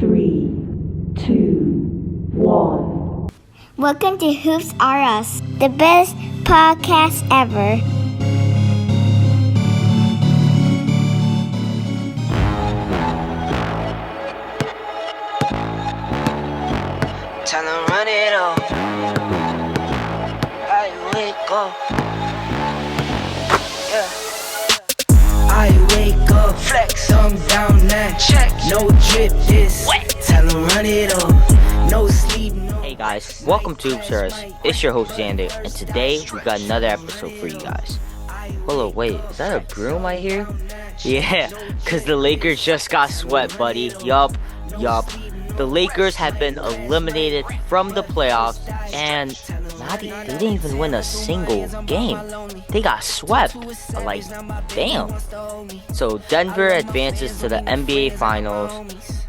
Three, two, one. Welcome to Hoops R Us, the best podcast ever. Time to run it up. I wake up. Yeah. I wake up. Flex. Thumb down now. Check. No drip this. What? Tell 'em run it up. No sleep. No. Hey guys, welcome to Hoops R Us. It's your host Xander, and today we got another episode for you guys. Hold on, wait, is that a broom I hear? Yeah, cause the Lakers just got swept, buddy. Yup. The Lakers have been eliminated from the playoffs, and they didn't even win a single game. They got swept. Like, damn. So Denver advances to the NBA Finals.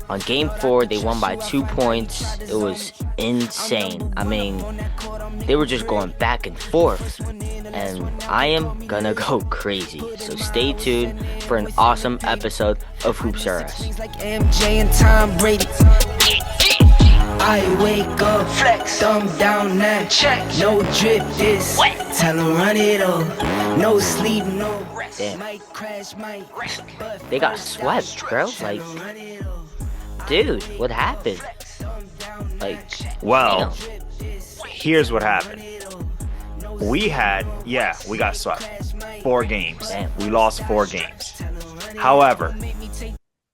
On Game 4, they won by 2 points. It was insane. I mean, they were just going back and forth. And I am gonna go crazy. So stay tuned for an awesome episode of Hoops R Us. Like MJ and Tom Brady. I wake up, flex, thumb down now, check, no drip this, what? Tell 'em run it up, no sleep, no rest. Damn. Might crash, might wreck, but They got swept, bro. Like, dude, what happened? Like, Well, damn. here's what happened. We got swept. 4 games. Damn. We lost 4 games. However,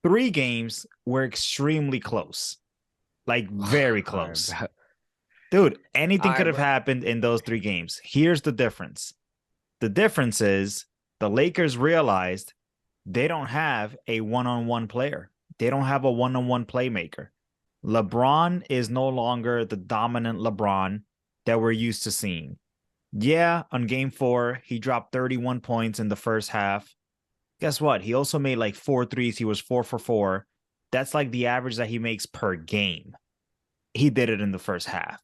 3 games were extremely close. Like, very close. Dude, anything could have happened in those 3 games. Here's the difference. The difference is the Lakers realized they don't have a one-on-one player. They don't have a one-on-one playmaker. LeBron is no longer the dominant LeBron that we're used to seeing. Yeah, on Game 4, he dropped 31 points in the first half. Guess what? He also made like 4 threes. He was 4 for 4. That's like the average that he makes per game. He did it in the first half.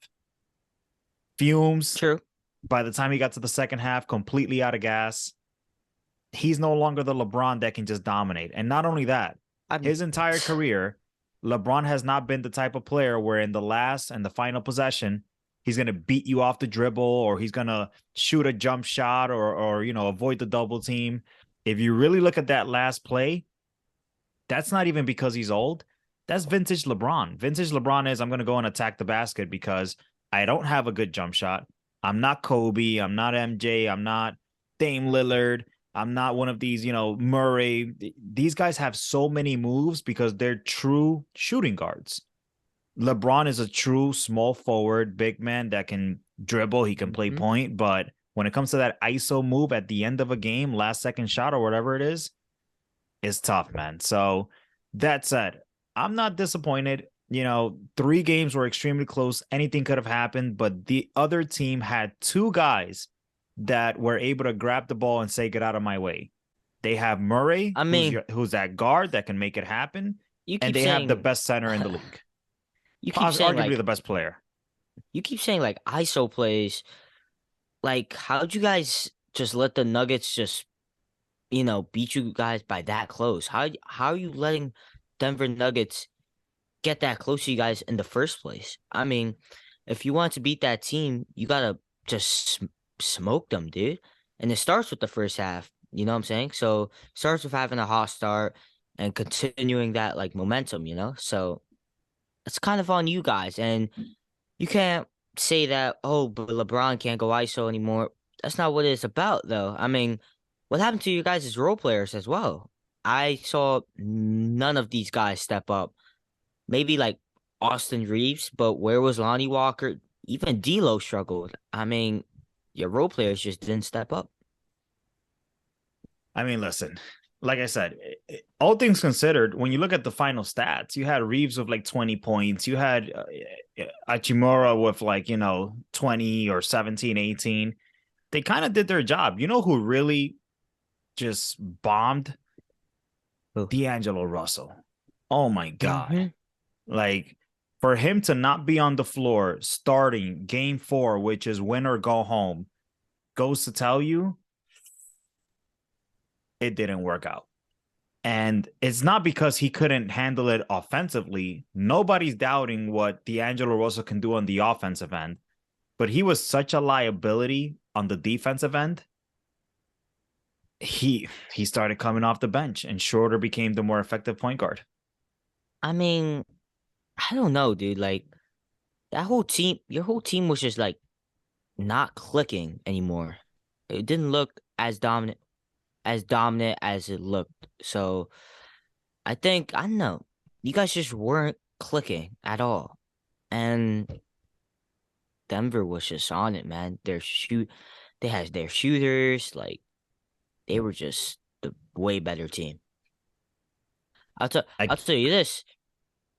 Fumes. True. By the time he got to the second half, completely out of gas. He's no longer the LeBron that can just dominate. And not only that, his entire career, LeBron has not been the type of player where in the last and the final possession, he's going to beat you off the dribble or he's going to shoot a jump shot or avoid the double team. If you really look at that last play, that's not even because he's old. That's vintage LeBron. Vintage LeBron is, I'm going to go and attack the basket because I don't have a good jump shot. I'm not Kobe. I'm not MJ. I'm not Dame Lillard. I'm not one of these, Murray. These guys have so many moves because they're true shooting guards. LeBron is a true small forward, big man that can dribble. He can play point. But when it comes to that ISO move at the end of a game, last second shot or whatever it is, it's tough, man. So that said, I'm not disappointed. 3 games were extremely close. Anything could have happened, but the other team had 2 guys that were able to grab the ball and say, get out of my way. They have Murray, who's that guard that can make it happen. And they have the best center in the league. You keep saying, arguably the best player. You keep saying like ISO plays. Like, how'd you guys just let the Nuggets just, beat you guys by that close? How are you letting Denver Nuggets get that close to you guys in the first place? I mean, if you want to beat that team, you gotta just smoke them, dude. And it starts with the first half. You know what I'm saying? So it starts with having a hot start and continuing that like momentum. So it's kind of on you guys, and you can't say that, but LeBron can't go ISO anymore. That's not what it's about, though. I mean, what happened to you guys as role players as well? I saw none of these guys step up. Maybe like Austin Reeves, but where was Lonnie Walker? Even D'Lo struggled. I mean, your role players just didn't step up. I mean, listen, like I said, all things considered, when you look at the final stats, you had Reeves with like 20 points. You had Achimura with like, 20 or 17, 18. They kind of did their job. You know who really just bombed? Who? D'Angelo Russell. Oh, my God. Mm-hmm. Like, for him to not be on the floor starting Game 4, which is win or go home, goes to tell you it didn't work out. And it's not because he couldn't handle it offensively. Nobody's doubting what D'Angelo Russell can do on the offensive end, but he was such a liability on the defensive end. He started coming off the bench, and Schroeder became the more effective point guard. I mean, I don't know, dude. Like that whole team, your whole team was just like not clicking anymore. It didn't look as dominant as it looked. So I don't know. You guys just weren't clicking at all. And Denver was just on it, man. They had their shooters, like they were just the way better team. I'll tell you this.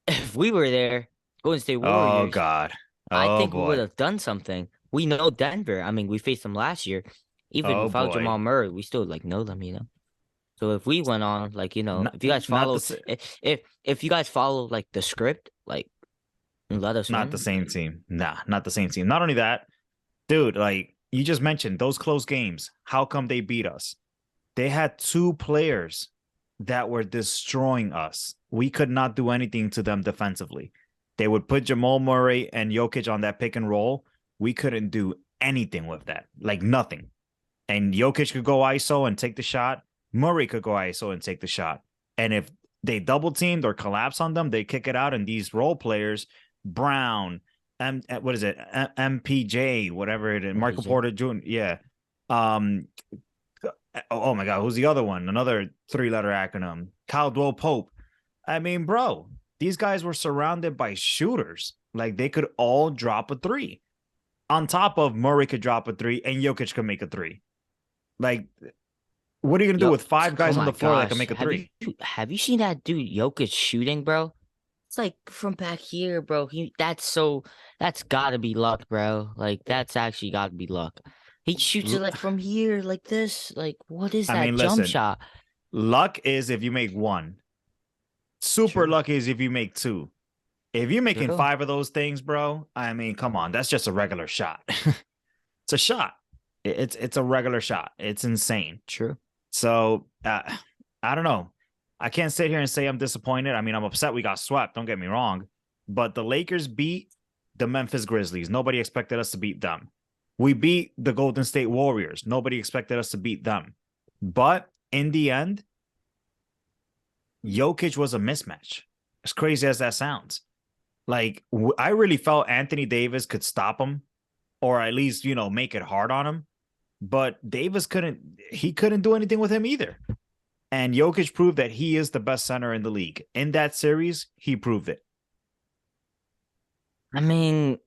If we were there, Golden State Oh Warriors, God. I Oh think we would boy. have done something. We know Denver. I mean, we faced them last year. Even Oh without boy. Jamal Murray, we still like know them, you know. So if we went on, like, Not, if you guys not the follow, if you guys follow like the script, like, and let us not the win. same team. Nah, not the same team. Not only that, dude, like you just mentioned those close games. How come they beat us? They had two players that were destroying us. We could not do anything to them defensively. They would put Jamal Murray and Jokic on that pick and roll. We couldn't do anything with that, like nothing. And Jokic could go ISO and take the shot. Murray could go ISO and take the shot. And if they double teamed or collapse on them, they kick it out. And these role players, Brown, what is it, MPJ, whatever it is, Michael MPJ. Porter Jr. Yeah. Um, oh my God, who's the other one? Another 3-letter acronym. Caldwell Pope. I mean, bro, these guys were surrounded by shooters. Like they could all drop a three. On top of Murray could drop a three and Jokic could make a three. Like, what are you gonna do with five guys Oh on my the floor that can gosh. make a three? Have you seen that dude Jokic shooting, bro? It's like from back here, bro. That's gotta be luck, bro. Like that's actually gotta be luck. He shoots it like from here, like this. Like, what is I that mean, jump listen, shot? luck is if you make one. Super True. lucky is if you make two. If you're making True. 5 of those things, bro, I mean, come on, that's just a regular shot. It's a shot. It's a regular shot. It's insane. True. So I don't know. I can't sit here and say I'm disappointed. I mean, I'm upset we got swept. Don't get me wrong, but the Lakers beat the Memphis Grizzlies. Nobody expected us to beat them. We beat the Golden State Warriors. Nobody expected us to beat them. But in the end, Jokic was a mismatch. As crazy as that sounds. Like, I really felt Anthony Davis could stop him or at least, make it hard on him. But Davis couldn't do anything with him either. And Jokic proved that he is the best center in the league. In that series, he proved it. I mean,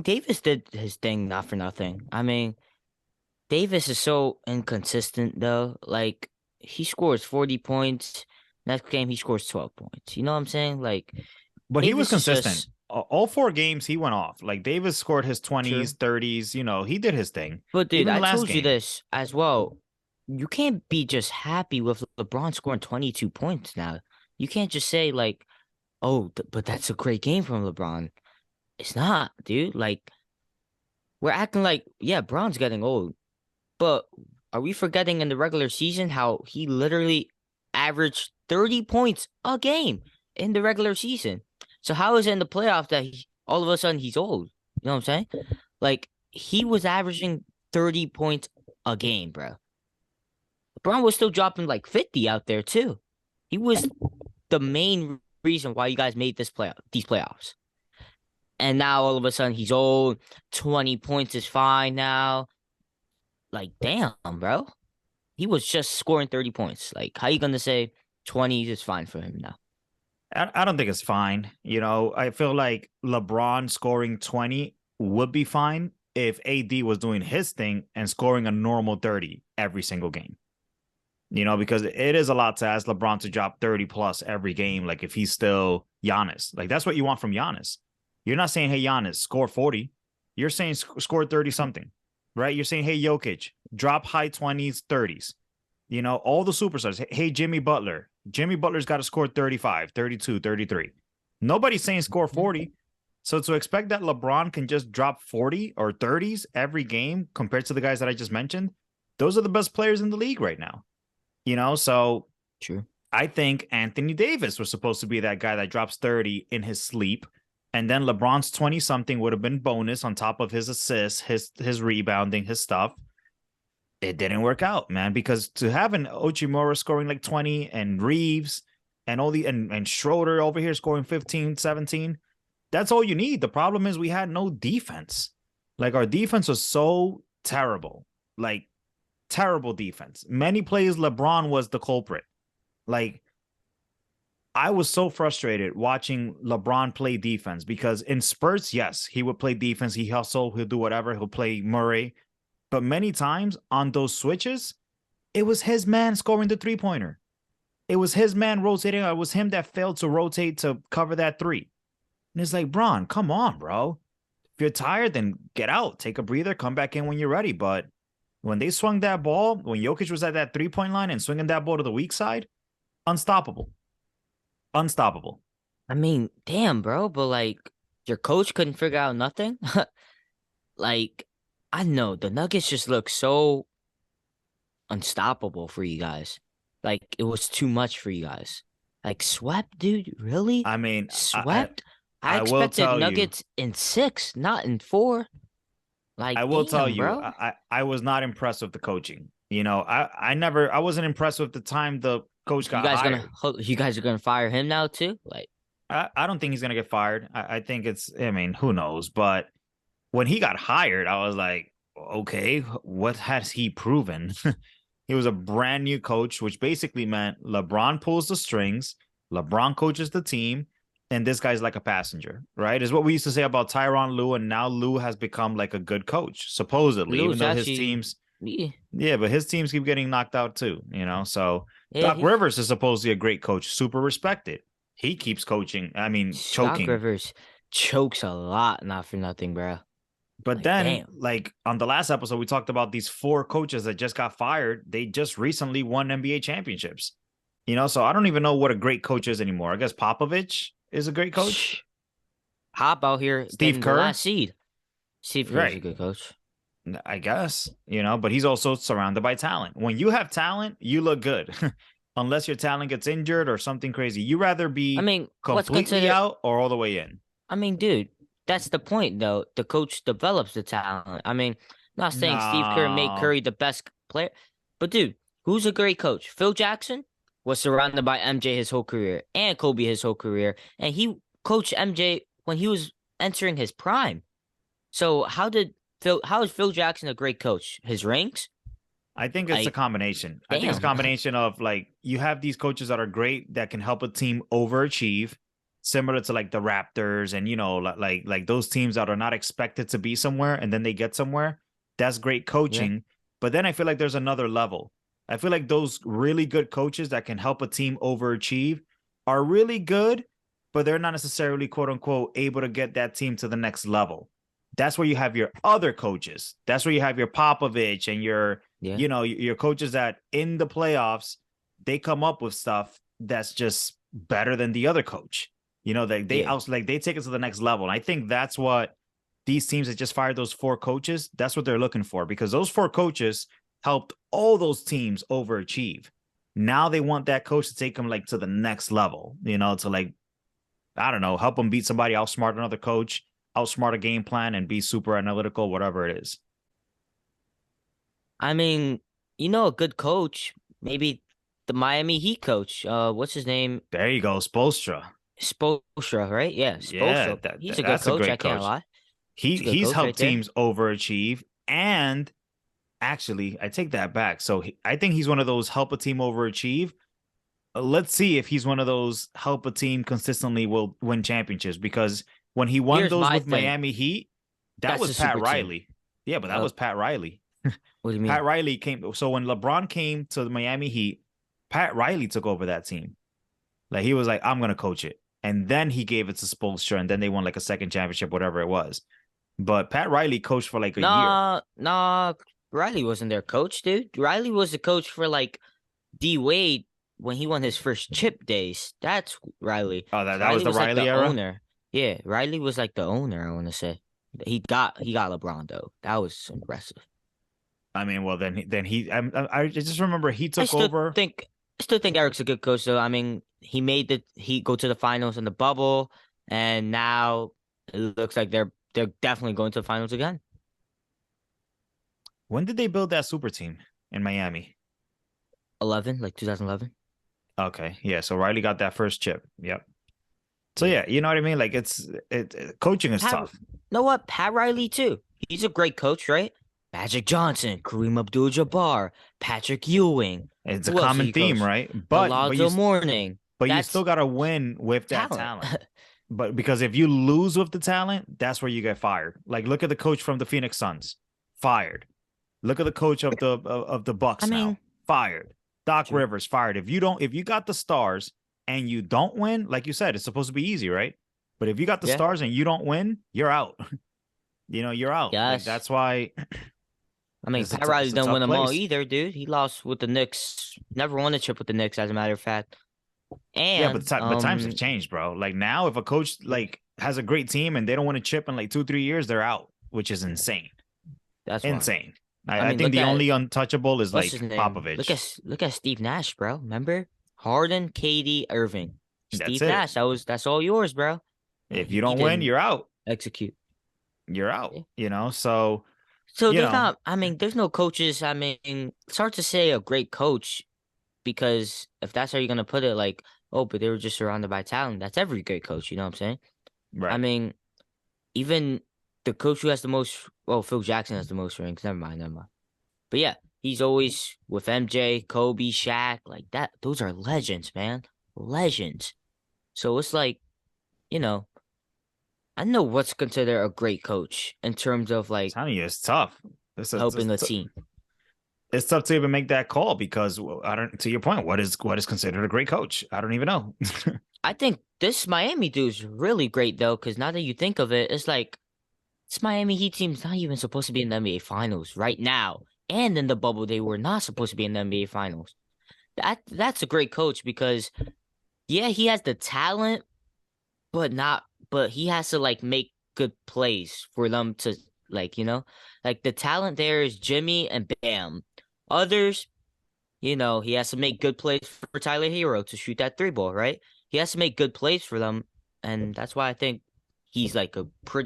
Davis did his thing, not for nothing. I mean, Davis is so inconsistent, though. Like, he scores 40 points. Next game, he scores 12 points. You know what I'm saying? Like, but he was Davis is consistent. just All 4 games, he went off. Like, Davis scored his 20s, true. 30s. He did his thing. But dude, Even I last told you game. this as well. You can't be just happy with LeBron scoring 22 points now. You can't just say like, "Oh, but that's a great game from LeBron." It's not, dude. Like, we're acting like, yeah, Bron's getting old, but are we forgetting in the regular season how he literally averaged 30 points a game in the regular season? So how is it in the playoffs that all of a sudden he's old? You know what I'm saying? Like, he was averaging 30 points a game, bro. LeBron was still dropping like 50 out there too. He was the main reason why you guys made these playoffs. And now all of a sudden he's old. 20 points is fine now. Like, damn, bro. He was just scoring 30 points. Like, how you gonna say 20 is fine for him now? I don't think it's fine. I feel like LeBron scoring 20 would be fine if AD was doing his thing and scoring a normal 30 every single game. Because it is a lot to ask LeBron to drop 30 plus every game. Like if he's still Giannis, like that's what you want from Giannis. You're not saying, hey, Giannis, score 40. You're saying score 30 something, right? You're saying, hey, Jokic, drop high 20s, 30s. All the superstars. Hey, Jimmy Butler. Jimmy Butler's got to score 35, 32, 33. Nobody's saying score 40. So to expect that LeBron can just drop 40 or 30s every game compared to the guys that I just mentioned, those are the best players in the league right now. So True. I think Anthony Davis was supposed to be that guy that drops 30 in his sleep. And then LeBron's 20 something would have been bonus on top of his assists, his rebounding, his stuff. It didn't work out, man, because to have an Ochimura scoring like 20 and Reeves and and Schroeder over here scoring 15, 17, that's all you need. The problem is we had no defense. Like our defense was so terrible. Like terrible defense. Many plays LeBron was the culprit. Like I was so frustrated watching LeBron play defense because in spurts, yes, he would play defense. He hustle, he'll do whatever, he'll play Murray. But many times on those switches, it was his man scoring the three-pointer. It was his man rotating. It was him that failed to rotate to cover that three. And it's like, Bron, come on, bro. If you're tired, then get out. Take a breather. Come back in when you're ready. But when they swung that ball, when Jokic was at that three-point line and swinging that ball to the weak side, unstoppable. Unstoppable. I mean, damn, bro. But like, your coach couldn't figure out nothing. Like, I know the Nuggets just look so unstoppable for you guys. Like, it was too much for you guys. Like, swept, dude? Really? I mean, Swept? I will expected tell you. Nuggets in 6, not in 4. Like, I will tell damn, you, bro. I was not impressed with the coaching. I wasn't impressed with the time the coach got hired. You guys are gonna fire him now too? Like, I don't think he's gonna get fired. I think who knows? But when he got hired, I was like, okay, what has he proven? He was a brand new coach, which basically meant LeBron pulls the strings, LeBron coaches the team, and this guy's like a passenger, right? Is what we used to say about Tyronn Lue, and now Lue has become like a good coach, supposedly, even though his teams, but his teams keep getting knocked out too, So Doc Rivers is supposedly a great coach, super respected. He keeps coaching. I mean, choking. Doc Rivers chokes a lot, not for nothing, bro. But then, on the last episode, we talked about these 4 coaches that just got fired. They just recently won NBA championships. So I don't even know what a great coach is anymore. I guess Popovich is a great coach. Hop out here, Steve Kerr, the last seed. Steve Kerr's a good coach. I guess, but he's also surrounded by talent. When you have talent, you look good. Unless your talent gets injured or something crazy. You rather be completely out or all the way in. I mean, dude, that's the point, though. The coach develops the talent. I mean, I'm not saying Steve Kerr made Curry the best player. But, dude, who's a great coach? Phil Jackson was surrounded by MJ his whole career and Kobe his whole career. And he coached MJ when he was entering his prime. So how is Phil Jackson a great coach? His rings? I think it's a combination. I think it's a combination of you have these coaches that are great that can help a team overachieve, similar to like the Raptors and like those teams that are not expected to be somewhere and then they get somewhere. That's great coaching. Yeah. But then I feel like there's another level. I feel like those really good coaches that can help a team overachieve are really good, but they're not necessarily quote unquote able to get that team to the next level. That's where you have your other coaches. That's where you have your Popovich and your coaches that in the playoffs, they come up with stuff that's just better than the other coach. They take it to the next level. And I think that's what these teams that just fired those 4 coaches, that's what they're looking for, because those 4 coaches helped all those teams overachieve. Now they want that coach to take them to the next level, to I don't know, help them beat somebody, outsmart another coach, outsmart a game plan, and be super analytical, whatever it is. I mean, a good coach, maybe the Miami Heat coach. What's his name? There you go, Spoelstra. Spoelstra, right? Yeah, Spoelstra. Yeah, he's a good coach. I can't lie. He's helped teams overachieve, and actually, I take that back. So I think he's one of those help a team overachieve. Let's see if he's one of those help a team consistently will win championships, because when he won those with Miami Heat, that was Pat Riley. Team. Yeah, but that was Pat Riley. What do you mean? Pat Riley came. So when LeBron came to the Miami Heat, Pat Riley took over that team. He was like, I'm going to coach it. And then he gave it to Spoelstra, and then they won a second championship, whatever it was. But Pat Riley coached for a year. Nah, Riley wasn't their coach, dude. Riley was the coach for D Wade when he won his first chip days. That's Riley. Oh, that was the Riley era? Owner. Yeah, Riley was the owner, I want to say. He got LeBron, though. That was impressive. I mean, well, I just remember he I took still over. think I still think Eric's a good coach though. I mean, he made the Heat go to the finals in the bubble, and now it looks like they're definitely going to the finals again. When did they build that super team in Miami? 11, like 2011. Okay, yeah. So Riley got that first chip. Yep. So Yeah. yeah, you know what I mean. Like coaching is Pat, tough. you know what? Pat Riley too. He's a great coach, right? Magic Johnson, Kareem Abdul-Jabbar, Patrick Ewing. It's a Who else did common he theme, coach? right? Alonzo Mourning. But you That's still got to win with that talent. talent. But because if you lose with the talent, that's where you get fired. Like look at the coach from the Phoenix Suns, fired. Look at the coach of the Bucks I mean, now, fired. Doc true. Rivers fired. If you got the stars and you don't win, like you said, it's supposed to be easy, right? But if you got the Yeah. stars and you don't win, you're out. You're out. Like Yes. that's why. I mean, It's a Pat tou- Riley it's a didn't tough win them all place. either, dude. He lost with the Knicks. Never won a chip with the Knicks, as a matter of fact. Yeah, And but times have changed, bro. Like now, if a coach like has a great team and they don't win a chip in like 2-3 years, they're out, which is insane. that's wild. Insane. I I mean, think look the at- only untouchable is What's like his name? Popovich. Look at Steve Nash, bro. Remember Harden, KD, Irving, That's Steve it. Nash. That's all yours, bro. If He you don't win, didn't you're out. execute. You're out. Yeah. So So you there's know, not. I mean, there's no coaches. I mean, it's hard to say a great coach because if that's how you're gonna put it, like, oh, but they were just surrounded by talent. That's every great coach. You know what I'm saying? right. I mean, even the coach who has the most. Well, Phil Jackson has the most rings. Never mind. But yeah, he's always with MJ, Kobe, Shaq, like that. Those are legends, man. Legends. So it's like, you know, I know what's considered a great coach in terms of like telling you, it's tough. helping the team. It's tough to even make that call because I don't. To your point, what is considered a great coach? I don't even know. I think this Miami dude's really great though, because now that you think of it, it's like this Miami Heat team's not even supposed to be in the NBA Finals right now. And in the bubble, they were not supposed to be in the NBA Finals. That's a great coach because yeah, he has the talent, but he has to like make good plays for them to like, like the talent there is Jimmy and Bam. Others, he has to make good plays for Tyler Hero to shoot that 3-ball, right? He has to make good plays for them, and that's why I think he's like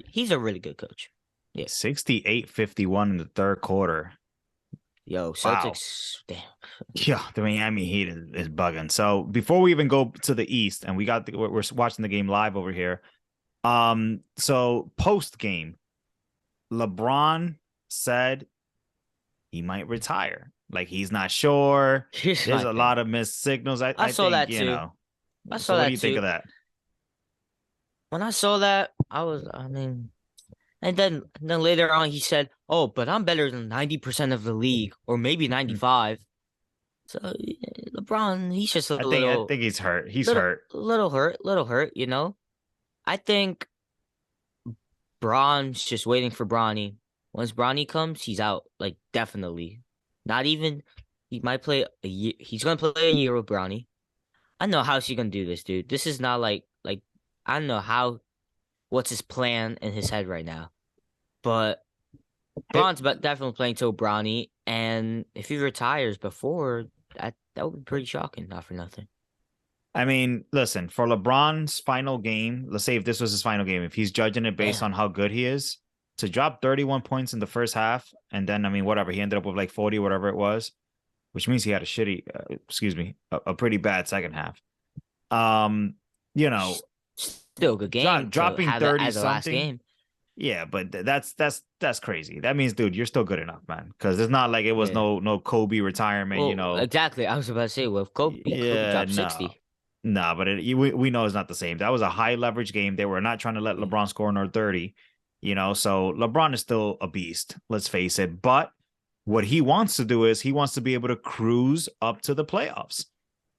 he's a really good coach. Yeah. 68-51 in the third quarter. Yo, Celtics, damn. Yeah, the Miami Heat is bugging. So before we even go to the East, and we're watching the game live over here. So post game, LeBron said he might retire. Like he's not sure. There's a lot of missed signals. I saw think, that you too. know. I So saw what that do you think too. of that? When I saw that, I mean, and then later on he said, "Oh, but I'm better than 90% of the league, or maybe 95." So LeBron, he's just a I little. think he's hurt. He's little, hurt. Little hurt. I think Bron's just waiting for Bronny. Once Bronny comes, he's out. Like definitely. Not even. He might play a year. He's gonna play a year with Bronny. I know how's he gonna do this, dude. This is not like I don't know what's his plan in his head right now. But Bron's definitely playing till Bronny, and if he retires before that would be pretty shocking. Not for nothing. I mean, listen, for LeBron's final game, let's say if this was his final game, if he's judging it based on how good he is, to drop 31 points in the first half, and then, I mean, whatever, he ended up with like 40, whatever it was, which means he had a pretty bad second half. Still a good game. Dropping 30 as a last something. game. Yeah, but that's crazy. That means, dude, you're still good enough, man. Because it's not like it was no Kobe retirement, Well, exactly. I was about to say, well, if Kobe dropped 60. No, but we know it's not the same. That was a high leverage game. They were not trying to let LeBron score another 30, so LeBron is still a beast, let's face it. But what he wants to do is he wants to be able to cruise up to the playoffs.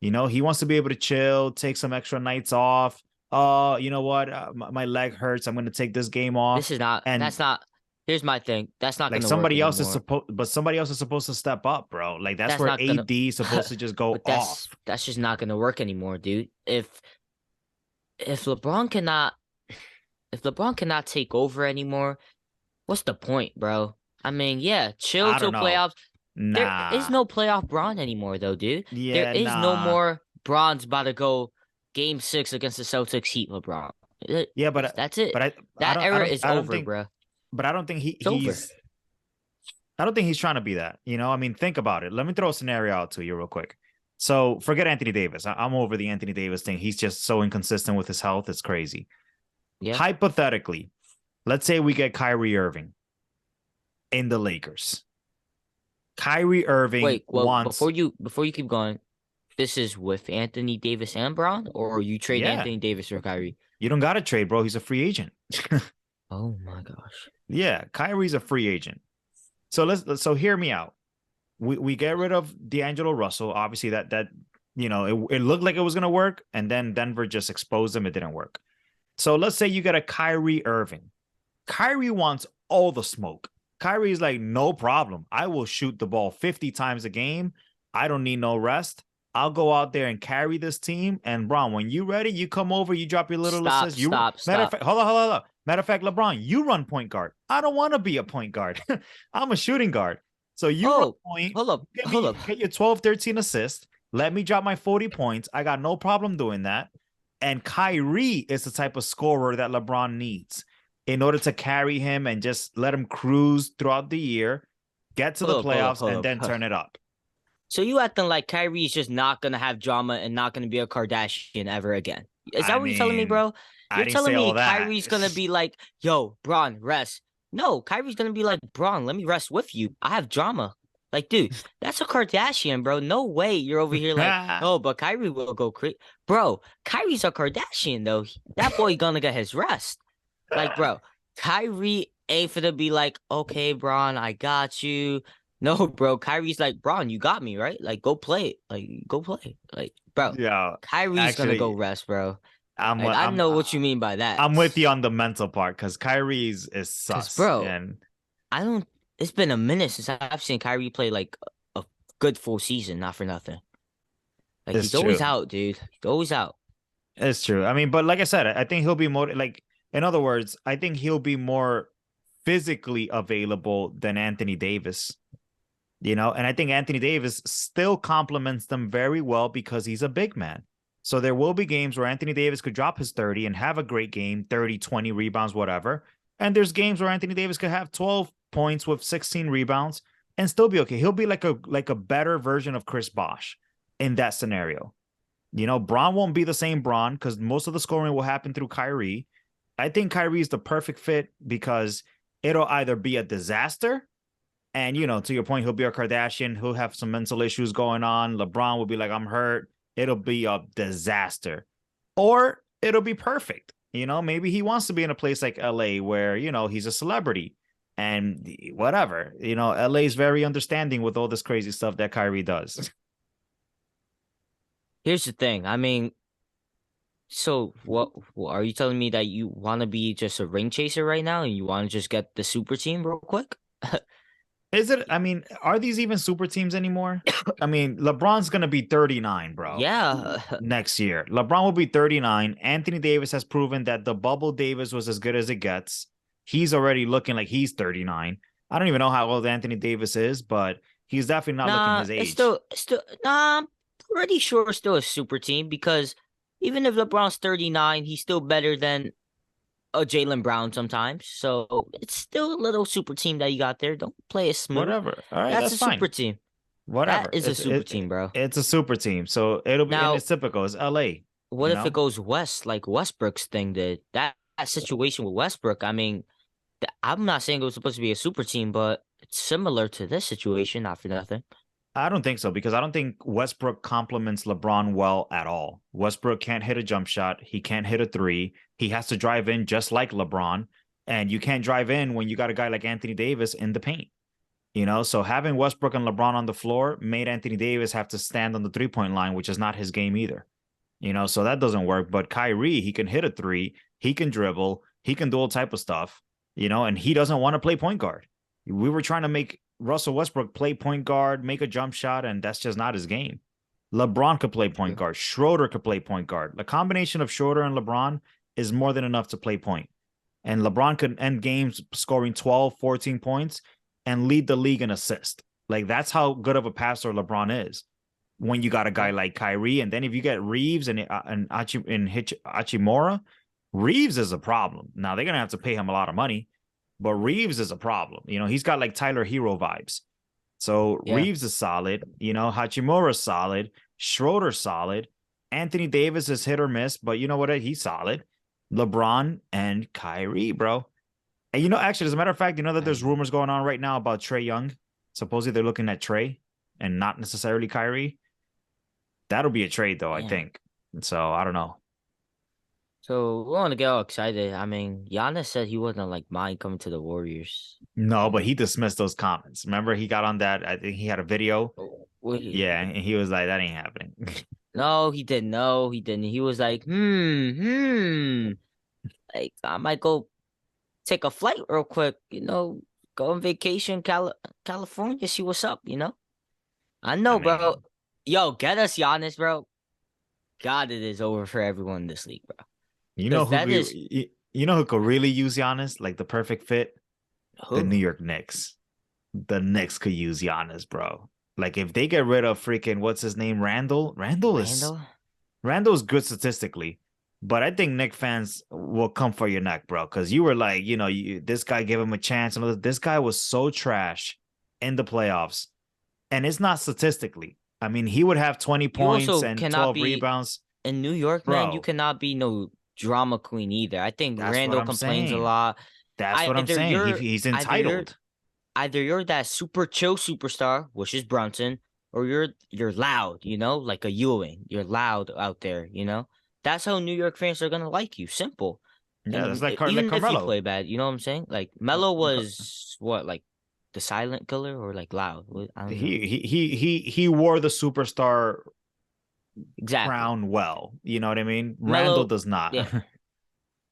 He wants to be able to chill, take some extra nights off. Oh, you know what? My leg hurts. I'm going to take this game off. This is not. And that's not. Here's my thing. That's not like going to somebody work else anymore. but somebody else is supposed to step up, bro. Like that's where AD is supposed to just go off. That's just not going to work anymore, dude. If LeBron cannot take over anymore, what's the point, bro? I mean, yeah, chill I don't till know. playoffs. There is Nah. no playoff Braun anymore, though, dude. There Yeah, is no nah. more Braun's about to go Game 6 against the Celtics Heat LeBron. Yeah, That's it. but That era is I don't over, think bro. but I don't think It's over. I don't think he's trying to be that. I mean, think about it. Let me throw a scenario out to you real quick. So forget Anthony Davis. I'm over the Anthony Davis thing. He's just so inconsistent with his health. It's crazy. Yeah. Hypothetically, let's say we get Kyrie Irving in the Lakers. Kyrie Irving Wait, well, wants, before you keep going, this is with Anthony Davis and Braun, or you trade yeah, Anthony Davis for Kyrie? you don't got to trade, bro. He's a free agent. Oh my gosh. Yeah, Kyrie's a free agent. So hear me out. We get rid of D'Angelo Russell. Obviously, that it looked like it was gonna work, and then Denver just exposed him. It didn't work. So let's say you get a Kyrie Irving. Kyrie wants all the smoke. Kyrie's like, no problem. I will shoot the ball 50 times a game. I don't need no rest. I'll go out there and carry this team. And Bron, when you ready, you come over, you drop your little assist. Stop. Matter of fact, hold on. Matter of fact, LeBron, you run point guard. I don't want to be a point guard. I'm a shooting guard. So you run point. Hold up. Get your 12, 13 assists. Let me drop my 40 points. I got no problem doing that. And Kyrie is the type of scorer that LeBron needs in order to carry him and just let him cruise throughout the year, get to the playoffs, and then turn it up. So you acting like Kyrie's just not going to have drama and not going to be a Kardashian ever again. Is that what you're telling me, bro? You're telling me Kyrie's going to be like, yo, Bron, rest. No, Kyrie's going to be like, Bron, let me rest with you. I have drama. Like, dude, that's a Kardashian, bro. No way you're over here like, oh, but Kyrie will go crazy. Bro, Kyrie's a Kardashian, though. That boy going to get his rest. Like, bro, Kyrie ain't finna be like, okay, Bron, I got you. No, bro, Kyrie's like, Bron, you got me, right? Like, go play. Like, go play. Like, bro, yeah, Kyrie's gonna go rest, bro. I I'm, know what you mean by that. I'm with you on the mental part because Kyrie's is sus. Bro, and it's been a minute since I've seen Kyrie play like a good full season, not for nothing. Like, he's always out, dude. He's always out. It's true. I mean, but like I said, I think he'll be more like, in other words, I think he'll be more physically available than Anthony Davis. And I think Anthony Davis still complements them very well because he's a big man. So there will be games where Anthony Davis could drop his 30 and have a great game, 30, 20 rebounds, whatever. And there's games where Anthony Davis could have 12 points with 16 rebounds and still be okay. He'll be like a better version of Chris Bosh in that scenario. Bron won't be the same Bron because most of the scoring will happen through Kyrie. I think Kyrie is the perfect fit because it'll either be a disaster and, to your point, he'll be a Kardashian. He'll have some mental issues going on. LeBron will be like, I'm hurt. It'll be a disaster. Or it'll be perfect. Maybe he wants to be in a place like LA where, he's a celebrity and whatever. LA is very understanding with all this crazy stuff that Kyrie does. Here's the thing. I mean, so what are you telling me that you want to be just a ring chaser right now and you want to just get the super team real quick? Is it? I mean, are these even super teams anymore? I mean, LeBron's going to be 39, bro. Yeah. Next year. LeBron will be 39. Anthony Davis has proven that the bubble Davis was as good as it gets. He's already looking like he's 39. I don't even know how old Anthony Davis is, but he's definitely not looking his age. It's still, I'm pretty sure it's still a super team because even if LeBron's 39, he's still better than a Jaylen Brown sometimes. So it's still a little super team that you got there. Don't play it smooth. Whatever. All right, that's a fine. super team. Whatever. That is a super team, bro. It's a super team. So it'll be now, it's typical. It's LA. What if it goes west like Westbrook's thing did? That situation with Westbrook, I mean, I'm not saying it was supposed to be a super team, but it's similar to this situation, not for nothing. I don't think so because I don't think Westbrook complements LeBron well at all. Westbrook can't hit a jump shot. He can't hit a three. He has to drive in just like LeBron. And you can't drive in when you got a guy like Anthony Davis in the paint. So having Westbrook and LeBron on the floor made Anthony Davis have to stand on the three-point line, which is not his game either. So that doesn't work. But Kyrie, he can hit a three. He can dribble. He can do all type of stuff, and he doesn't want to play point guard. We were trying to make Russell Westbrook play point guard, make a jump shot, and that's just not his game. LeBron could play point guard. Schroeder could play point guard. The combination of Schroeder and LeBron is more than enough to play point. And LeBron could end games scoring 12, 14 points. and lead the league in assist. Like, that's how good of a passer LeBron is. When you got a guy like Kyrie, and then if you get Reeves and Hachimura, Reeves is a problem. Now they're gonna have to pay him a lot of money, but Reeves is a problem. You know, he's got like Tyler Hero vibes. So Reeves is solid. You know, Hachimura's solid. Schroeder's solid. Anthony Davis is hit or miss, but you know what? He's solid. LeBron and Kyrie, bro. And you know, actually, as a matter of fact, you know that there's rumors going on right now about Trae Young. Supposedly they're looking at Trae and not necessarily Kyrie. That'll be a trade, though, I think. So, I don't know. So, we want to get all excited. I mean, Giannis said he wouldn't like mind coming to the Warriors. No, but he dismissed those comments. Remember, he got on that. I think he had a video. Yeah, and he was like, that ain't happening. No, he didn't. No, he didn't. He was like, like, I might go take a flight real quick, you know, go on vacation, California, see what's up, you know? I know, bro. Yo, get us Giannis, bro. God, it is over for everyone in this league, bro. You know who could really use Giannis? Like the perfect fit? Who? The New York Knicks. The Knicks could use Giannis, bro. Like if they get rid of freaking, what's his name? Randall is good statistically. But I think Knicks fans will come for your neck, bro. Because you were like, you know, this guy gave him a chance. This guy was so trash in the playoffs. And it's not statistically. I mean, he would have 20 points and 12 rebounds. In New York, bro, man, you cannot be no drama queen either. I think Randall complains a lot. That's what I'm saying. He's entitled. Either you're that super chill superstar, which is Brunson, or you're loud, you know, like a Ewing. You're loud out there, you know? That's how New York fans are going to like you. Simple. Yeah, that's like even Carmelo. If you play bad, you know what I'm saying? Like, Melo was, what, like, the silent killer or like loud? I don't know. He wore the superstar crown well. You know what I mean? Randall does not. Yeah.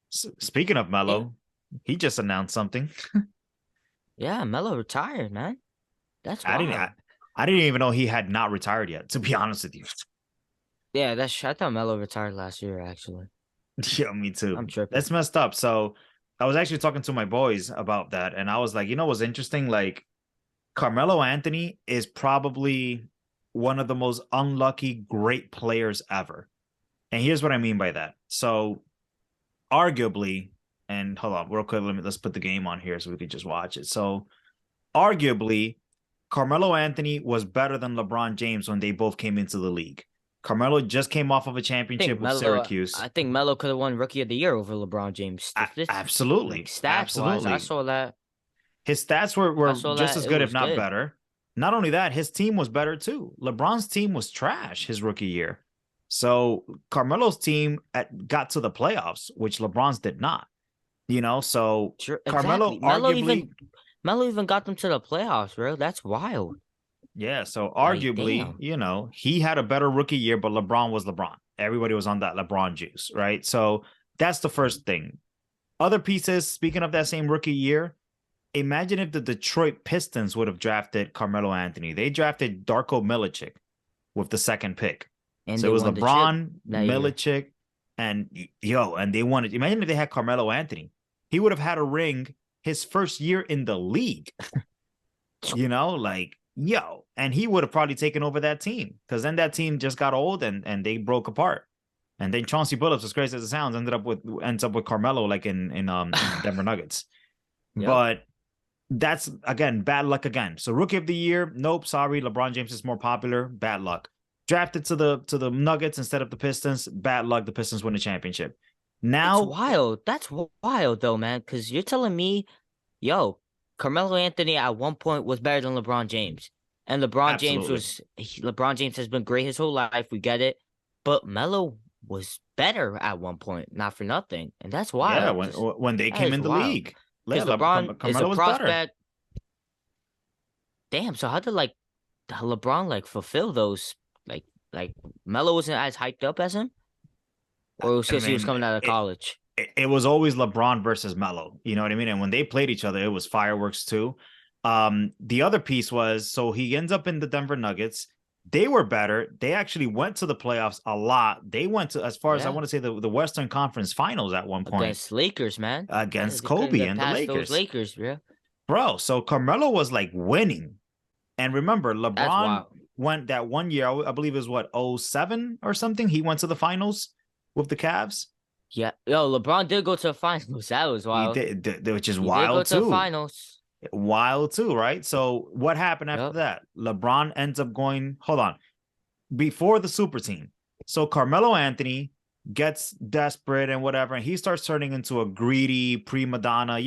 Speaking of Melo, he just announced something. Yeah, Melo retired, man. That's wild. I didn't even know he had not retired yet, to be honest with you. Yeah, I thought Melo retired last year, actually. Yeah, me too. I'm tripping. That's messed up. So I was actually talking to my boys about that, and I was like, you know what's interesting? Like, Carmelo Anthony is probably one of the most unlucky great players ever. And here's what I mean by that. So, arguably, and hold on, real quick, let's put the game on here so we could just watch it. So, arguably, Carmelo Anthony was better than LeBron James when they both came into the league. Carmelo just came off of a championship with Syracuse. I think Melo could have won Rookie of the Year over LeBron James. Absolutely. Stats-wise, I saw that. His stats were just as good, if not better. Not only that, his team was better too. LeBron's team was trash his rookie year. So Carmelo's team got to the playoffs, which LeBron's did not. You know, so Carmelo arguably... Melo even got them to the playoffs, bro. That's wild. Yeah, so arguably, you know, he had a better rookie year, but LeBron was LeBron. Everybody was on that LeBron juice, right? So that's the first thing. Other pieces, speaking of that same rookie year, imagine if the Detroit Pistons would have drafted Carmelo Anthony. They drafted Darko Milicic with the second pick. And so it was LeBron, Milicic, and they won it. Imagine if they had Carmelo Anthony. He would have had a ring his first year in the league. You know, like, and he would have probably taken over that team because then that team just got old and they broke apart. And then Chauncey Billups, as crazy as it sounds, ends up with Carmelo like in Denver Nuggets. Yep. But that's, again, bad luck again. So rookie of the year, nope, sorry, LeBron James is more popular, bad luck. Drafted to the Nuggets instead of the Pistons, bad luck, the Pistons win the championship. Now, that's wild though, man, because you're telling me, Carmelo Anthony at one point was better than LeBron James. And LeBron James has been great his whole life. We get it. But Melo was better at one point, not for nothing. And that's wild. Yeah, when they came in the league. Because LeBron is a prospect. Damn, so how did LeBron fulfill those like Melo wasn't as hyped up as him? Or it was because he was coming out of college? It was always LeBron versus Melo. You know what I mean? And when they played each other, it was fireworks too. The other piece was, so he ends up in the Denver Nuggets. They were better. They actually went to the playoffs a lot. They went to, as far as I want to say, the Western Conference Finals at one point. Against Lakers, man. Against Kobe and the Lakers. Those Lakers, yeah. bro. So Carmelo was like winning. And remember, That's LeBron wild. went that one year, I believe it was what, 07 or something? He went to the finals with the Cavs. Yeah. Yo, LeBron did go to the finals. That was He wild. did, which is He did go wild to the too. finals. Wild too, right? So what happened after Yep. that? LeBron ends up going, hold on, before the super team. So Carmelo Anthony gets desperate and whatever, and he starts turning into a greedy prima donna,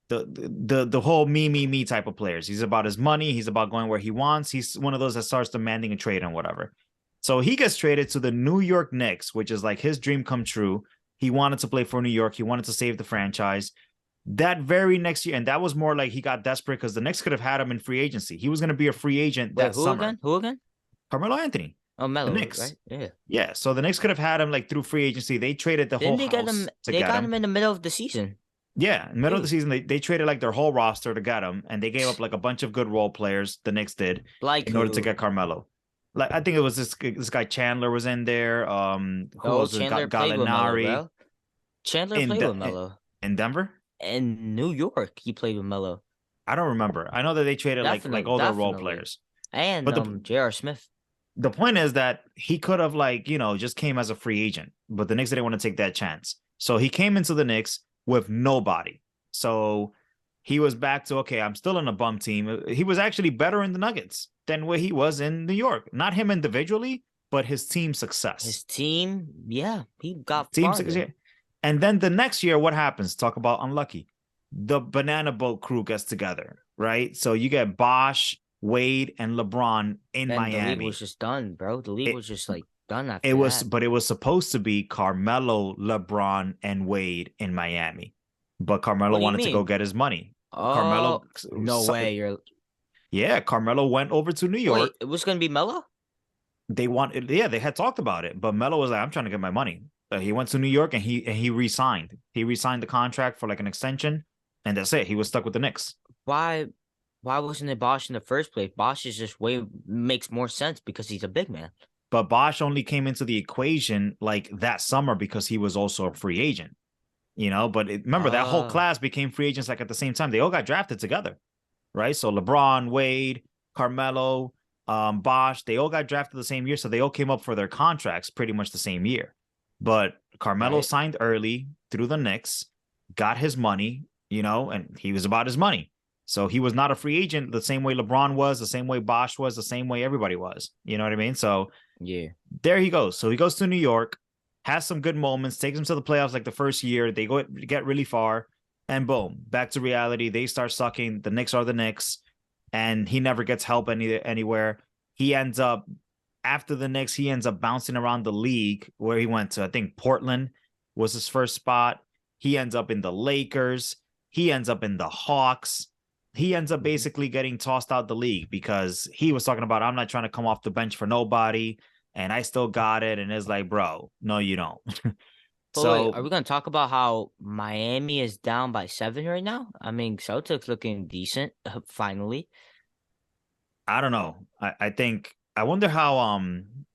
the whole me type of players. He's about his money, he's about going where he wants. He's one of those that starts demanding a trade and whatever. So he gets traded to the New York Knicks, which is like his dream come true. He wanted to play for New York, he wanted to save the franchise. That very next year, and that was more like he got desperate because the Knicks could have had him in free agency. He was going to be a free agent Wait, that who summer. again? Who again? Carmelo Anthony. Oh, Melo, The Knicks. right? Yeah. Yeah, so the Knicks could have had him like through free agency. They traded the Didn't whole they get house him? to They get got him. him in the middle of the season. Yeah, middle of the season, they traded like their whole roster to get him, and they gave up like a bunch of good role players. The Knicks did Like in order to who? get Carmelo. Like I think it was this guy Chandler was in there. Who Oh, else? Chandler played with Melo, Gallinari bro. Chandler in played with the Melo. in Denver. In New York, he played with Melo. I don't remember. I know that they traded like all their role Definitely. players. And But J.R. Smith. the point is that he could have just came as a free agent, but the Knicks didn't want to take that chance. So he came into the Knicks with nobody. So he was back to, okay, I'm still in a bum team. He was actually better in the Nuggets than where he was in New York. Not him individually, but his team success. His team, yeah, he got Team farther. success. And then the next year, what happens? Talk about unlucky. The banana boat crew gets together, right? So you get Bosh, Wade, and LeBron in Miami. The league was just done, bro. The league was just like done after But it was supposed to be Carmelo, LeBron, and Wade in Miami. But Carmelo wanted to go get his money. Oh, Carmelo, no way! Carmelo went over to New York. Wait, it was gonna be Melo? They had talked about it, but Melo was like, "I'm trying to get my money." He went to New York and he re-signed. He re-signed the contract for like an extension, and that's it. He was stuck with the Knicks. Why wasn't it Bosh in the first place? Bosh is just makes more sense because he's a big man. But Bosh only came into the equation like that summer because he was also a free agent. But remember that whole class became free agents like at the same time. They all got drafted together, right? So LeBron, Wade, Carmelo, Bosh, they all got drafted the same year. So they all came up for their contracts pretty much the same year. But Carmelo signed early through the Knicks, got his money, and he was about his money. So he was not a free agent the same way LeBron was, the same way Bosh was, the same way everybody was. You know what I mean? So yeah, there he goes. So he goes to New York, has some good moments, takes them to the playoffs like the first year. They get really far, and boom, back to reality. They start sucking. The Knicks are the Knicks, and he never gets help anywhere. He ends up, after the Knicks, he ends up bouncing around the league where he went to, I think Portland was his first spot. He ends up in the Lakers. He ends up in the Hawks. He ends up basically getting tossed out the league because he was talking about, I'm not trying to come off the bench for nobody, and I still got it. And it's like, bro, no, you don't. So wait, are we going to talk about how Miami is down by 7 right now? I mean, Celtics looking decent, finally. I don't know. I wonder how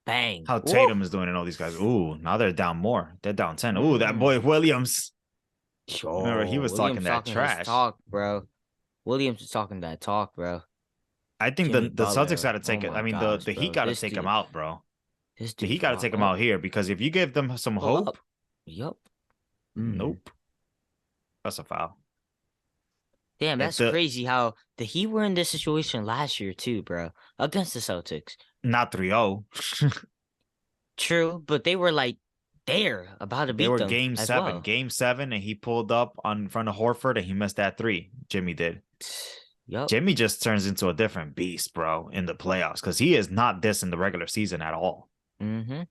Tatum is doing and all these guys. Ooh, now they're down more. They're down 10. Ooh, that boy Williams. Remember, he was talking that trash. Talk, bro. Williams is talking that talk, bro. I think the Celtics got to take it. I mean, the Heat got to take him out, bro. The Heat got to take him out here because if you give them some hope. Yup. Nope. That's a foul. Damn, that's crazy how the Heat were in this situation last year too, bro. Against the Celtics. Not 3-0. True, but they were like there about to beat them. They were game 7. Well. Game 7, and he pulled up in front of Horford, and he missed that 3. Jimmy did. Yep. Jimmy just turns into a different beast, bro, in the playoffs because he is not this in the regular season at all. Mm-hmm.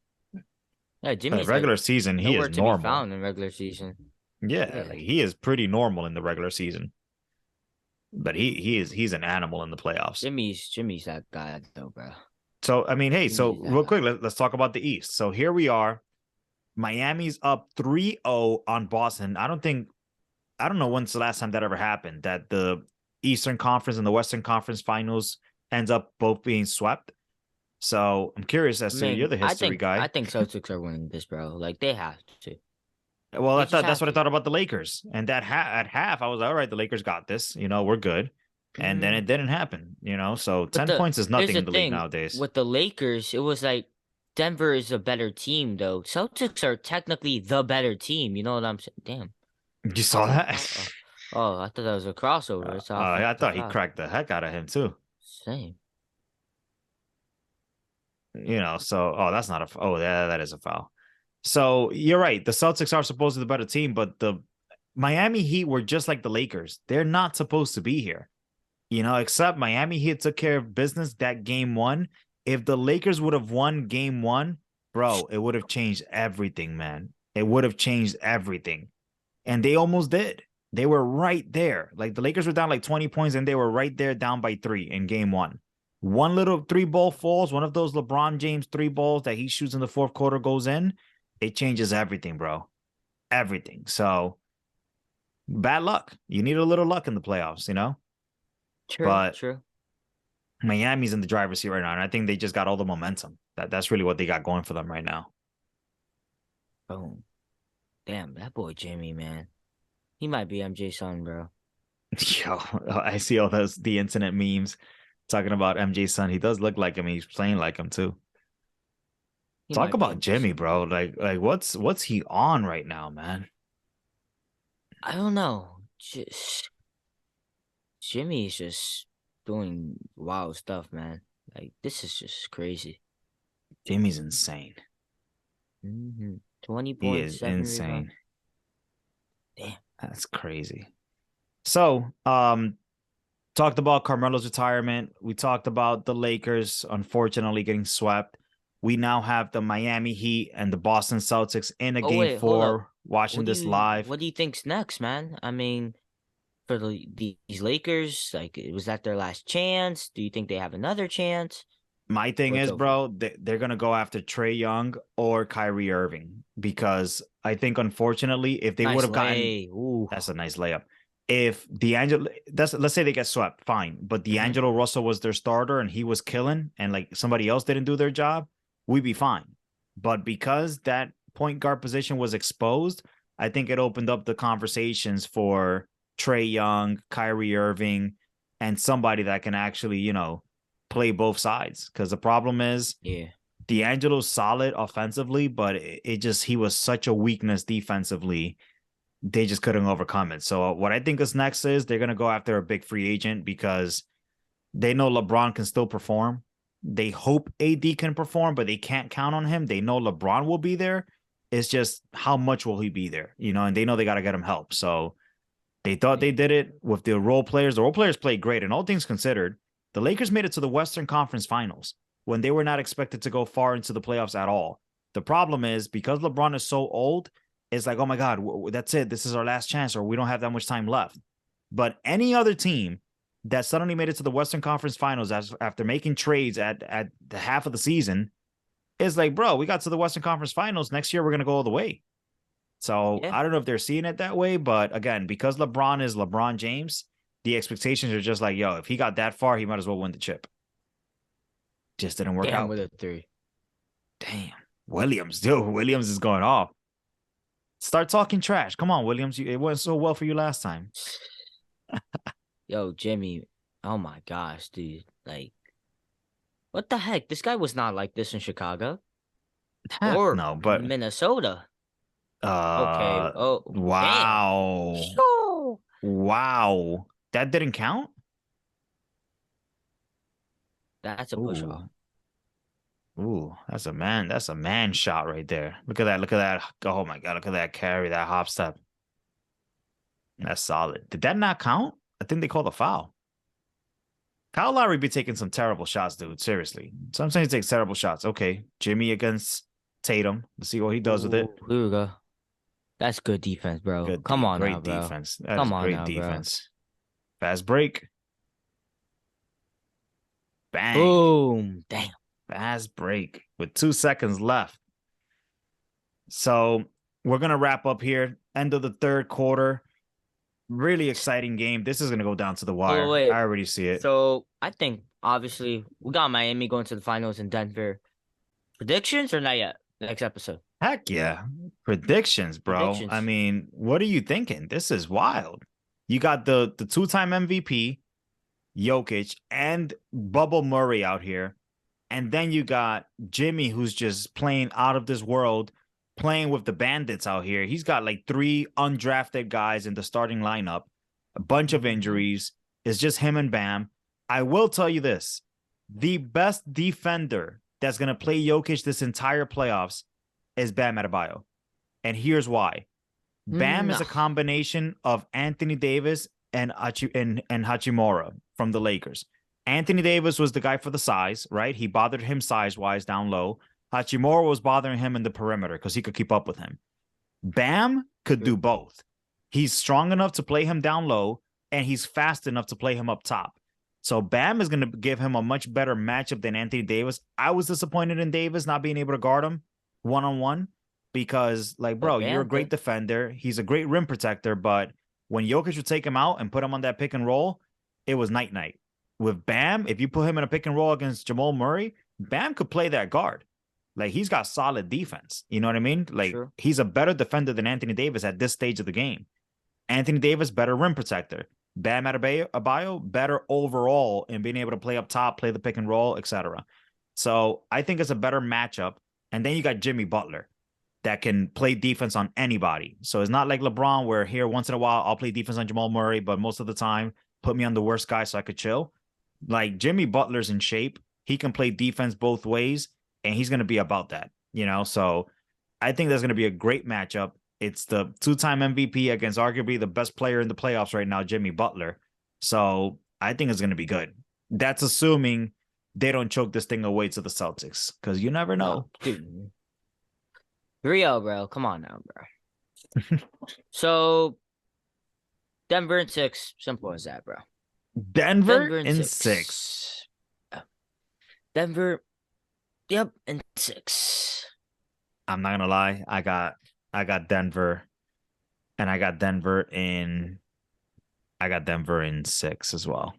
Yeah, Jimmy's regular season, he is normal. Be found in regular season. Yeah, like he is pretty normal in the regular season. But he's an animal in the playoffs. Jimmy's that guy though, bro. So I mean, hey, real quick, let's talk about the East. So here we are. Miami's up 3-0 on Boston. I don't know when's the last time that ever happened, that the Eastern Conference and the Western Conference finals ends up both being swept. So I'm curious as to, you're the history guy. I think Celtics are winning this, bro. Like they have to. Well, They just that's have what I to. thought about the Lakers. And at half, I was like, all right, the Lakers got this. We're good. And then it didn't happen. So But 10 points is here's nothing the in the league thing nowadays. with the Lakers, it was like Denver is a better team though. Celtics are technically the better team. You know what I'm saying? Damn. You I saw was like, that? oh, I thought that was a crossover. That's how I I fucked thought that he up. cracked the heck out of him too. Same. So that's not a oh yeah, that is a foul. So you're right. The Celtics are supposed to be the better team, but the Miami Heat were just like the Lakers. They're not supposed to be here. Except Miami Heat took care of business that game one. If the Lakers would have won game one, bro, it would have changed everything, man. It would have changed everything. And they almost did. They were right there. Like the Lakers were down like 20 points and they were right there down by 3 in game one. One little 3-ball falls, one of those LeBron James 3 balls that he shoots in the fourth quarter goes in. It changes everything, bro. Everything. So bad luck. You need a little luck in the playoffs. True, But true. Miami's in the driver's seat right now, and I think they just got all the momentum. That's really what they got going for them right now. Boom. Damn, that boy Jimmy, man. He might be MJ's son, bro. Yo, I see all the internet memes talking about MJ's son. He does look like him. He's playing like him too. He Talk might be about MJ's Jimmy, son. bro. Like what's he on right now, man? I don't know. Just Jimmy's just doing wild stuff, man. Like this is just crazy. Jimmy's insane. 20 He points, is 7 rebounds. insane. Damn. That's crazy. So, talked about Carmelo's retirement. We talked about the Lakers unfortunately getting swept. We now have the Miami Heat and the Boston Celtics in a Oh game wait, hold up. four. Watching this live. What do you think's next, man? I mean, for these Lakers, like was that their last chance? Do you think they have another chance? My thing What's is, over? bro, they're gonna go after Trae Young or Kyrie Irving because I think unfortunately, if they Nice would have gotten, lay. Ooh. that's a nice layup. If let's say they get swept, fine. But D'Angelo Russell was their starter and he was killing, and like somebody else didn't do their job, we'd be fine. But because that point guard position was exposed, I think it opened up the conversations for Trae Young, Kyrie Irving, and somebody that can actually, play both sides. Because the problem is, Yeah. D'Angelo's solid offensively, but he was such a weakness defensively. They just couldn't overcome it. So what I think is next is they're gonna go after a big free agent because they know LeBron can still perform. They hope AD can perform, but they can't count on him. They know LeBron will be there. It's just how much will he be there, and they know they got to get him help. So they thought they did it with the role players. The role players played great. And all things considered, the Lakers made it to the Western Conference Finals when they were not expected to go far into the playoffs at all. The problem is because LeBron is so old, it's like, oh my God, that's it. This is our last chance, or we don't have that much time left. But any other team that suddenly made it to the Western Conference Finals after making trades at the half of the season is like, bro, we got to the Western Conference Finals. Next year, we're going to go all the way. So Yeah. I don't know if they're seeing it that way, but again, because LeBron is LeBron James, the expectations are just like, yo, if he got that far, he might as well win the chip. Just didn't work out. With a 3. Damn. Williams, dude. Williams is going off. Start talking trash. Come on, Williams. It went so well for you last time. Yo, Jimmy. Oh my gosh, dude. Like, what the heck? This guy was not like this in Chicago or no, but Minnesota. Okay. Oh, wow. damn. Oh. Wow. That didn't count? That's a push off. Ooh, that's a man shot right there. Look at that. Oh my God, look at that carry, that hop step. That's solid. Did that not count? I think they called a foul. Kyle Lowry be taking some terrible shots, dude. Seriously. Sometimes he takes terrible shots. Okay, Jimmy against Tatum. Let's see what he does with it. Here we go. That's good defense, bro. Good Come on great now, bro. defense. That Come is on great now, defense. Fast break. Bang. Boom. Damn. Fast break with 2 seconds left. So we're going to wrap up here. End of the third quarter. Really exciting game. This is going to go down to the wire. wait. I already see it. So I think obviously we got Miami going to the finals in Denver. Predictions or not yet? Next episode. Heck yeah. Predictions, bro. Predictions. I mean, what are you thinking? This is wild. You got the two-time MVP, Jokic, and Bubble Murray out here. And then you got Jimmy, who's just playing out of this world, playing with the Bandits out here. He's got like 3 undrafted guys in the starting lineup, a bunch of injuries. It's just him and Bam. I will tell you this. The best defender that's going to play Jokic this entire playoffs is Bam Adebayo. And here's why. Bam is a combination of Anthony Davis and Hachimura from the Lakers. Anthony Davis was the guy for the size, right? He bothered him size-wise down low. Hachimura was bothering him in the perimeter because he could keep up with him. Bam could do both. He's strong enough to play him down low, and he's fast enough to play him up top. So Bam is going to give him a much better matchup than Anthony Davis. I was disappointed in Davis not being able to guard him one-on-one because, like, bro, you're a great defender. He's a great rim protector, but when Jokic would take him out and put him on that pick and roll, it was night-night. With Bam, if you put him in a pick and roll against Jamal Murray, Bam could play that guard. Like, he's got solid defense. You know what I mean? Like, he's a better defender than Anthony Davis at this stage of the game. Anthony Davis, better rim protector. Bam Adebayo, better overall in being able to play up top, play the pick and roll, etc. So I think it's a better matchup. And then you got Jimmy Butler that can play defense on anybody. So it's not like LeBron where here once in a while I'll play defense on Jamal Murray, but most of the time put me on the worst guy so I could chill. Like, Jimmy Butler's in shape. He can play defense both ways, and he's going to be about that, you know? So I think that's going to be a great matchup. It's the 2-time MVP against arguably the best player in the playoffs right now, Jimmy Butler. So I think it's going to be good. That's assuming they don't choke this thing away to the Celtics, because you never know. 3-0, bro. Come on now, bro. So Denver in 6. Simple as that, bro. Denver in 6. Denver, yep, in 6. I'm not gonna lie. I got Denver, and I got Denver in 6 as well.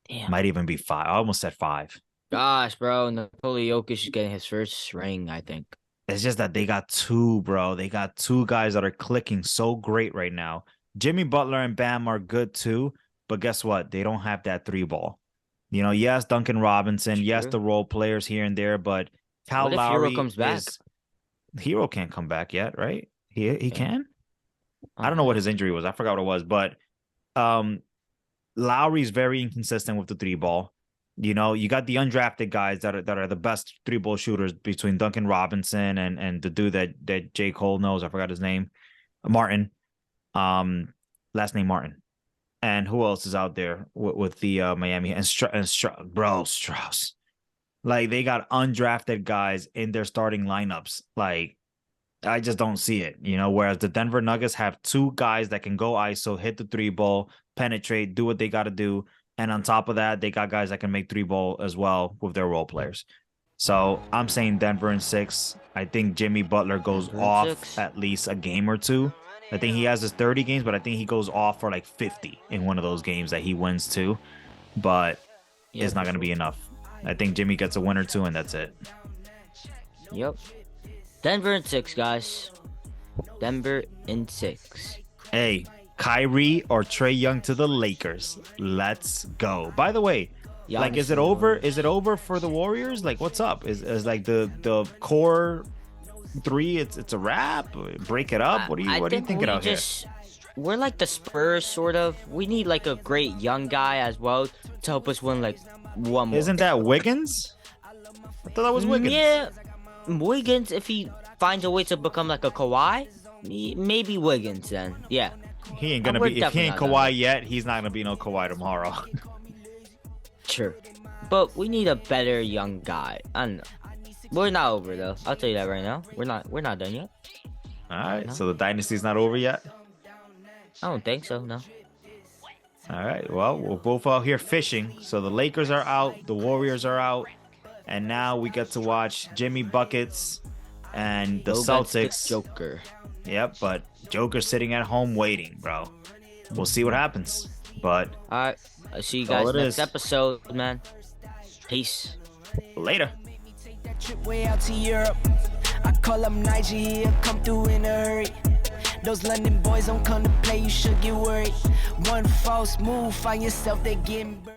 Damn. Might even be 5. I almost said 5. Gosh, bro, Nikola Jokic is getting his first ring, I think. It's just that they got 2, bro. They got 2 guys that are clicking so great right now. Jimmy Butler and Bam are good too. But guess what? They don't have that 3 ball. You know, yes, Duncan Robinson, yes, the role players here and there, but Kyle Lowry Hero comes back? Hero can't come back yet, right? He can? I don't know what his injury was. I forgot what it was, but Lowry's very inconsistent with the 3 ball. You know, you got the undrafted guys that are the best 3 ball shooters between Duncan Robinson and the dude that J. Cole knows. I forgot his name. Martin. Last name Martin. And who else is out there with the Miami and Strauss? Like, they got undrafted guys in their starting lineups. Like, I just don't see it, you know. Whereas the Denver Nuggets have 2 guys that can go ISO, hit the 3 ball, penetrate, do what they got to do, and on top of that, they got guys that can make 3 ball as well with their role players. So I'm saying Denver in 6. I think Jimmy Butler goes off at least a game or 2. I think he has his 30 games, but I think he goes off for like 50 in one of those games that he wins too. But it's not going to be enough. I think Jimmy gets a win or 2, and that's it. Yep. Denver in 6, guys. Denver in 6. Hey, Kyrie or Trae Young to the Lakers. Let's go. By the way, like, is it over? Is it over for the Warriors? Like, what's up? Is like the core 3, it's a wrap? Break it up? What are you thinking out here? We're like the Spurs, sort of. We need like a great young guy as well to help us win like one more. Isn't that Wiggins? I thought that was Wiggins. Yeah, Wiggins, if he finds a way to become like a Kawhi, maybe Wiggins then. Yeah. He ain't gonna be. If he ain't Kawhi yet, he's not gonna be no Kawhi tomorrow. Sure. But we need a better young guy. I don't know. We're not over though. I'll tell you that right now. We're not done yet. All right. No. So the dynasty's not over yet? I don't think so, no. All right. Well, we're both out here fishing. So the Lakers are out, the Warriors are out, and now we get to watch Jimmy Buckets and the Celtics. Joker. Yep, but Joker's sitting at home waiting, bro. We'll see what happens. But all right. I'll see you guys next episode, man. Peace. Later. Trip way out to Europe. I Call up Nigeria, come through in a hurry. Those London boys don't come to play, you should get worried. One false move, find yourself, they getting burned.